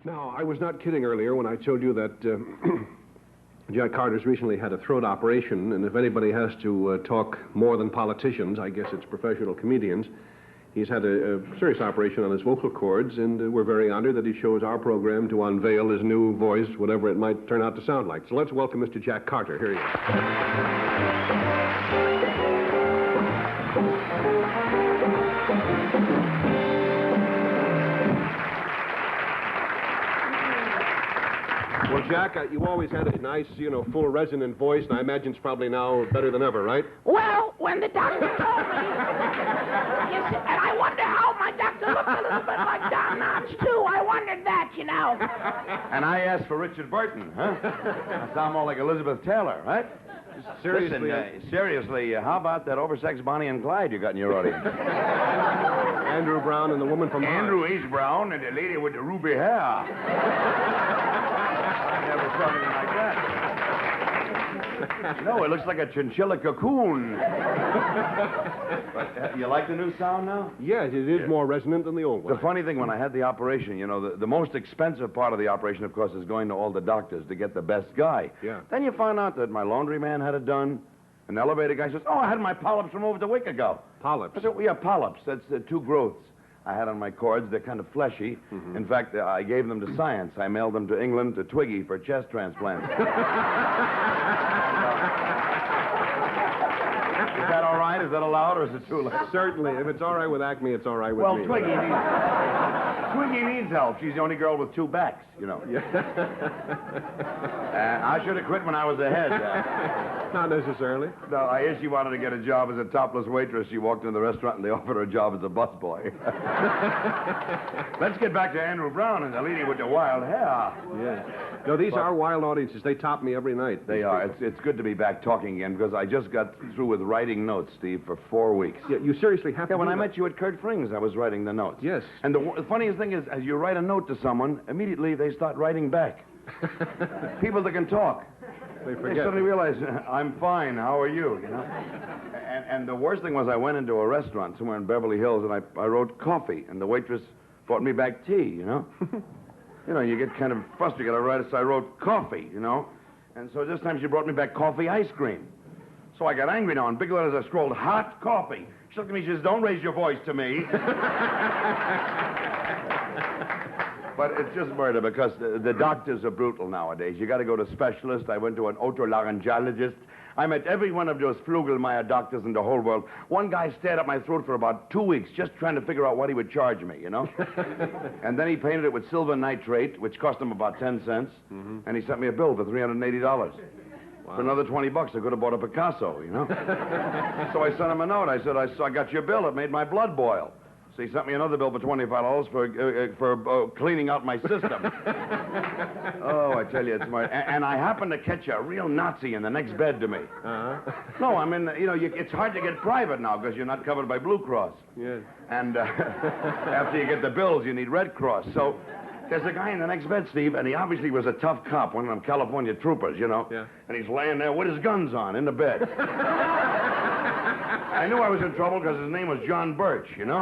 Now, I was not kidding earlier when I told you that Jack Carter's recently had a throat operation, and if anybody has to talk more than politicians, I guess it's professional comedians. He's had a serious operation on his vocal cords, and we're very honored that he chose our program to unveil his new voice, whatever it might turn out to sound like. So let's welcome Mr. Jack Carter. Here he is. Well, Jack, you always had a nice, full resonant voice, and I imagine it's probably now better than ever, right? Well, when the doctor told me, and I wonder how my doctor looked a little bit like Don Knotts, too. I wondered that, And I asked for Richard Burton, huh? I sound more like Elizabeth Taylor, right? Seriously, seriously, how about that oversexed Bonnie and Clyde you got in your audience? Andrew Brown and the woman from Mars. Andrew H. Brown and the lady with the ruby hair. I never saw anything like that. No, it looks like a chinchilla cocoon. But, you like the new sound now? Yes, it is more resonant than the old one. The funny thing, when I had the operation, the most expensive part of the operation, of course, is going to all the doctors to get the best guy. Yeah. Then you find out that my laundryman had it done. An elevator guy says, I had my polyps removed a week ago. Polyps? I said, yeah, polyps. That's two growths I had on my cords. They're kind of fleshy. Mm-hmm. In fact, I gave them to science. I mailed them to England to Twiggy for chest transplants. Is that all right? Is that allowed, or is it too late? Certainly. If it's all right with Acme, it's all right with me. Well, Twiggy needs help. She's the only girl with two backs, Yeah. I should have quit when I was ahead. Not necessarily. No, I hear she wanted to get a job as a topless waitress. She walked into the restaurant and they offered her a job as a busboy. Let's get back to Andrew Brown and the lady with the wild hair. Yeah. No, these are wild audiences. They top me every night. They are. It's good to be back talking again because I just got through with writing notes, Steve, for 4 weeks. Yeah, you seriously have to. Yeah, when I met you at Kurt Frings, I was writing the notes. Yes. And the funniest thing is, as you write a note to someone, immediately they start writing back. People that can talk. They forget. They suddenly realize, I'm fine, how are you, And the worst thing was I went into a restaurant somewhere in Beverly Hills, and I wrote coffee, and the waitress brought me back tea, You get kind of frustrated. You got to write it, so I wrote coffee, And so this time she brought me back coffee ice cream. So I got angry now. In big letters, I scrolled hot coffee. She looked at me and she says, don't raise your voice to me. But it's just murder because the doctors are brutal nowadays. You got to go to specialists. I went to an otolaryngologist. I met every one of those Flugelmeyer doctors in the whole world. One guy stared at my throat for about 2 weeks just trying to figure out what he would charge me, And then he painted it with silver nitrate, which cost him about 10 cents. Mm-hmm. And he sent me a bill for $380. Wow. For another $20, I could have bought a Picasso, So I sent him a note. I said, I got your bill. It made my blood boil. So he sent me another bill for $25 for cleaning out my system. Oh, I tell you, it's smart. And I happened to catch a real Nazi in the next bed to me. Uh-huh. No, I mean, it's hard to get private now because you're not covered by Blue Cross. Yes. And after you get the bills, you need Red Cross. So there's a guy in the next bed, Steve, and he obviously was a tough cop, one of them California troopers, Yeah. And he's laying there with his guns on in the bed. I knew I was in trouble because his name was John Birch, And he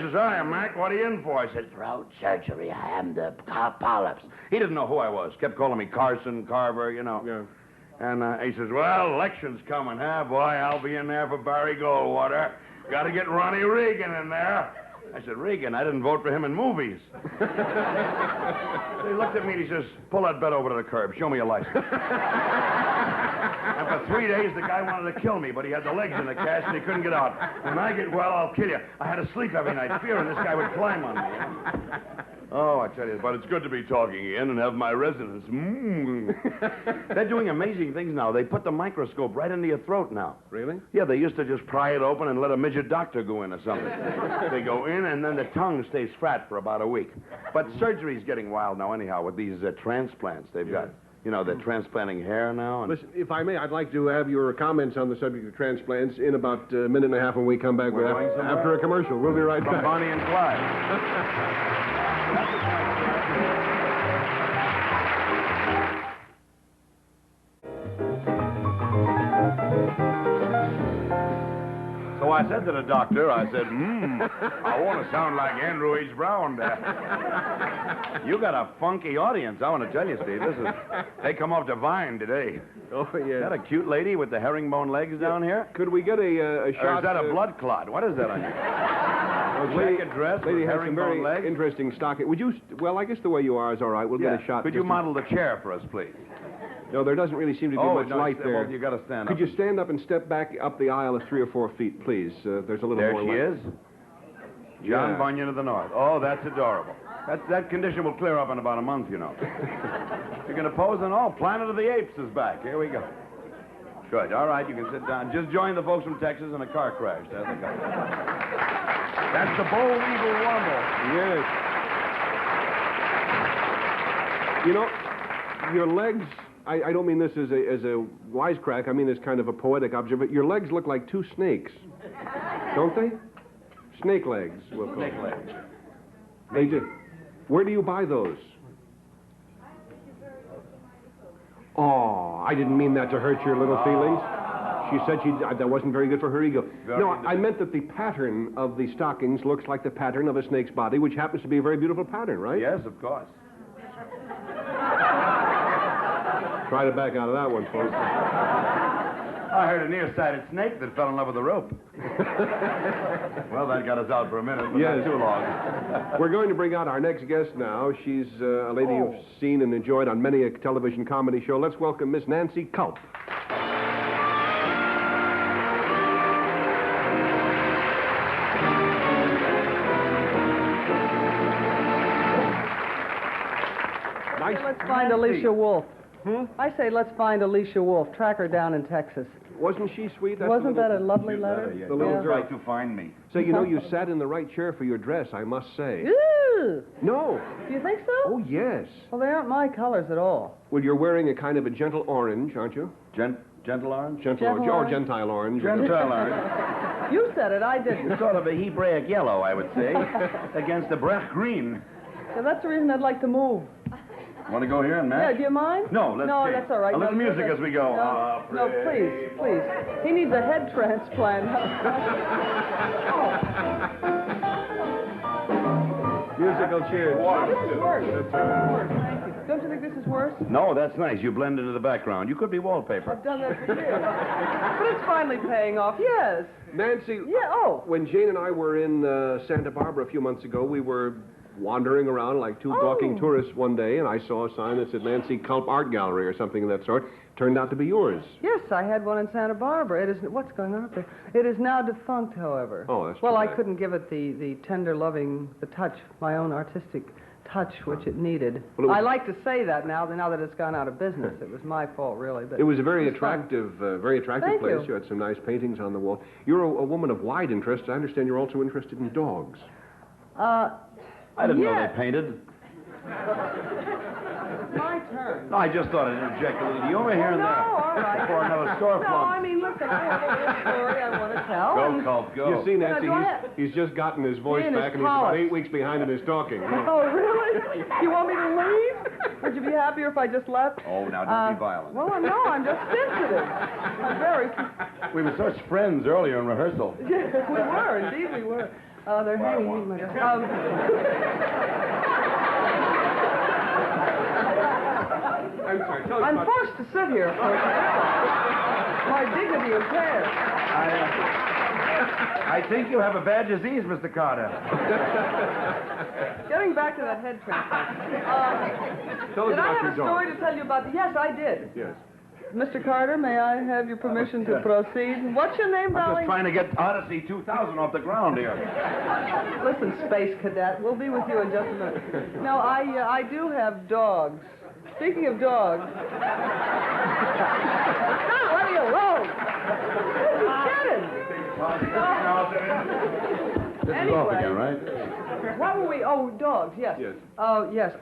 says, hi, Mac, what are you in for? I said, throat surgery. I am the polyps. He didn't know who I was. Kept calling me Carson, Carver, Yeah. And he says, well, election's coming, huh? Boy, I'll be in there for Barry Goldwater. Got to get Ronnie Reagan in there. I said, Reagan, I didn't vote for him in movies. So he looked at me and he says, pull that bed over to the curb. Show me your license. And for 3 days, the guy wanted to kill me, but he had the legs in the cast and he couldn't get out. When I get well, I'll kill you. I had to sleep every night, fearing this guy would climb on me. Oh, I tell you, but it's good to be talking again and have my resonance. They're doing amazing things now. They put the microscope right into your throat now. Really? Yeah, they used to just pry it open and let a midget doctor go in or something. They go in, and then the tongue stays flat for about a week. But surgery's getting wild now anyhow with these transplants they've got. They're transplanting hair now. And... Listen, if I may, I'd like to have your comments on the subject of transplants in about a minute and a half when we come back after a commercial. We'll be right back. From Bonnie and Clyde. So I said to the doctor, I said, I want to sound like Andrew H. Brown. You got a funky audience, I want to tell you, Steve. They come off the vine today. Oh, Is yeah. that a cute lady with the herringbone legs down here? Could we get a shot? Or is that a blood clot? What is that on you? Jacket dress with Lady has some herringbone very legs? interesting stocking. Would you? Well, I guess the way you are is all right. We'll get a shot. Could you model the chair for us, please? No, there doesn't really seem to be much light there. Well, you got to stand Could up. you stand up and step back up the aisle of 3 or 4 feet, please? There's a little There more she light. is. John Yeah. Bunyan of the North. Oh, that's adorable. That condition will clear up in about a month, you know. You're going to pose and all. Planet of the Apes is back. Here we go. Good. All right, you can sit down. Just join the folks from Texas in a car crash. There they go. That's the Bold Eagle Womble. Yes. You know, your legs, I don't mean this as a wisecrack. I mean this kind of a poetic observation. Your legs look like 2 snakes. Don't they? Snake legs, we'll call Snake them. legs. They do. Where do you buy those? Oh, I didn't mean that to hurt your little feelings. She said that wasn't very good for her ego. No, I meant that the pattern of the stockings looks like the pattern of a snake's body, which happens to be a very beautiful pattern, right? Yes, of course. Try to back out of that one, folks. I heard a nearsighted snake that fell in love with a rope. Well, that got us out for a minute, but Yes. not too long. We're going to bring out our next guest now. She's a lady you've seen and enjoyed on many a television comedy show. Let's welcome Miss Nancy Culp. Nice. Let's find Alicia Wolf. I say let's find Alicia Wolf. Track her down in Texas. Wasn't she sweet? That's Wasn't the that a little- lovely letter? The little girl. to find me. So, you know, you sat in the right chair for your dress, I must say. Ooh, No. do you think so? Oh, yes. Well, they aren't my colors at all. Well, you're wearing a kind of a gentle orange, aren't you? Gentle orange? Gentle orange. Or orange. Gentile orange. Gentle orange. You said it, I didn't. Sort of a Hebraic yellow, I would say, against the Brecht green. So that's the reason I'd like to move. Want to go here and Yeah, match? do you mind? No, let's No, change. that's all right. A little No, music as we go. No, please, please. He needs a head transplant. Musical cheers. This is worse. Thank you. Don't you think this is worse? No, that's nice. You blend into the background. You could be wallpaper. I've done that for years. But it's finally paying off. Yes. Nancy, Yeah, oh. when Jane and I were in Santa Barbara a few months ago, we were wandering around like 2 Oh. gawking tourists one day, and I saw a sign that said Nancy Culp Art Gallery or something of that sort. Turned out to be yours. Yes, I had one in Santa Barbara. It is what's going on up there? It is now defunct, however. Oh, that's too well, I bad. couldn't give it the tender, loving, the touch, my own artistic touch, which it needed. Well, it was- I like to say that now that it's gone out of business. It was my fault, really. But It was a very it was fun. attractive Thank place. you. You had some nice paintings on the wall. You're a woman of wide interest. I understand you're also interested in dogs. I didn't know yeah. they painted. My turn. No, I just thought I'd interject a little. You over here and No, there. all right. Before another store No, I mean, listen, I have a little story I want to tell. Go, and- Culp, go. You see, Nancy, do I have- he's just gotten his voice He and his back, and he's about polish. 8 weeks behind in his talking. Oh, really? You want me to leave? Would you be happier if I just left? Oh, now don't be violent. Well, no, I'm just sensitive. I'm very... We were such friends earlier in rehearsal. Yes, we were. Indeed, we were. They're hanging. I'm sorry, tell us I'm about... forced to sit here. My dignity impaired. I think you have a bad disease, Mr. Carter. Getting back to that head transplant. Tell us Did I about have your a dog. story to tell you about? Yes, I did. Yes. Mr. Carter, may I have your permission to proceed? What's your name, I'm darling? just trying to get Odyssey 2000 off the ground here. Listen, Space Cadet, we'll be with you in just a minute. No, I do have dogs. Speaking of dogs... God, let me alone! What This is Anyway. off again, right? What were we? Oh, dogs, yes. Yes. Yes.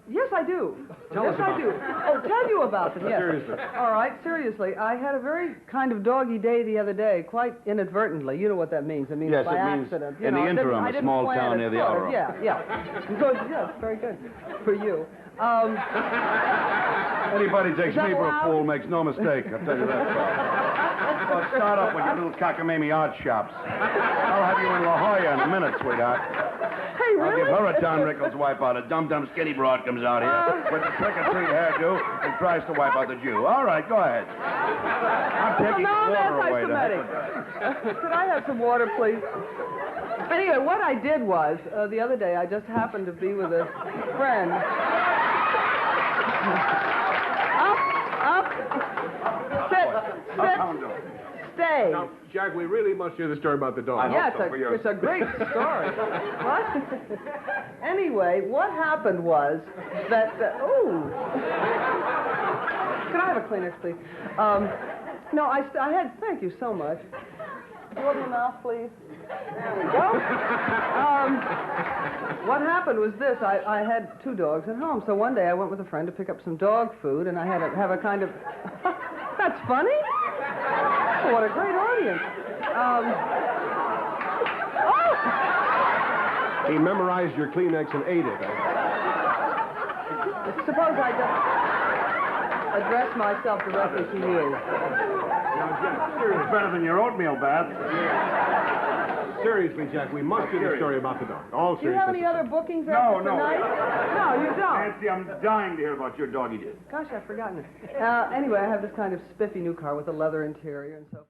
Yes, I do. Tell yes, us about I do. Oh, tell you about them, yes. Seriously. All right, seriously. I had a very kind of doggy day the other day, quite inadvertently. You know what that means. It means Yes, by it means accident. in the interim, I a didn't small plan town it, near the sort of, outer. Yeah. Good, yes, very good. For you. Anybody takes Is that me for a allowed? fool makes no mistake, I'll tell you that. Well, start up with your little cockamamie art shops. I'll have you in La Jolla in a minute, sweetheart. Hey, I'll really? give her a Don Rickles wipeout. A dum-dum skinny broad comes out here with the trick-or-treat hairdo and tries to wipe out the Jew. All right, go ahead. I'm taking no, the I'm water away. anti-Semitic. Could I have some water, please? Anyway, what I did was, the other day, I just happened to be with a friend. Up. Sit. Stay. Now, Jack, we really must hear the story about the dog. Yeah, so, for yours. it's a great story. What? Anyway, what happened was that... ooh. Can I have a Kleenex, please? No, I had... Thank you so much. You open your mouth, please? There we go. What happened was this. I had 2 dogs at home, so one day I went with a friend to pick up some dog food, and I had to have a kind of... That's funny? Oh, what a great audience. He memorized your Kleenex and ate it. Suppose I just address myself directly to you. It's better than your oatmeal bath. Seriously, Jack, we must hear the story about the dog. All Do you have any other bookings after tonight? No, you don't. Nancy, I'm dying to hear about your doggy did. Gosh, I've forgotten it. Anyway, I have this kind of spiffy new car with a leather interior and so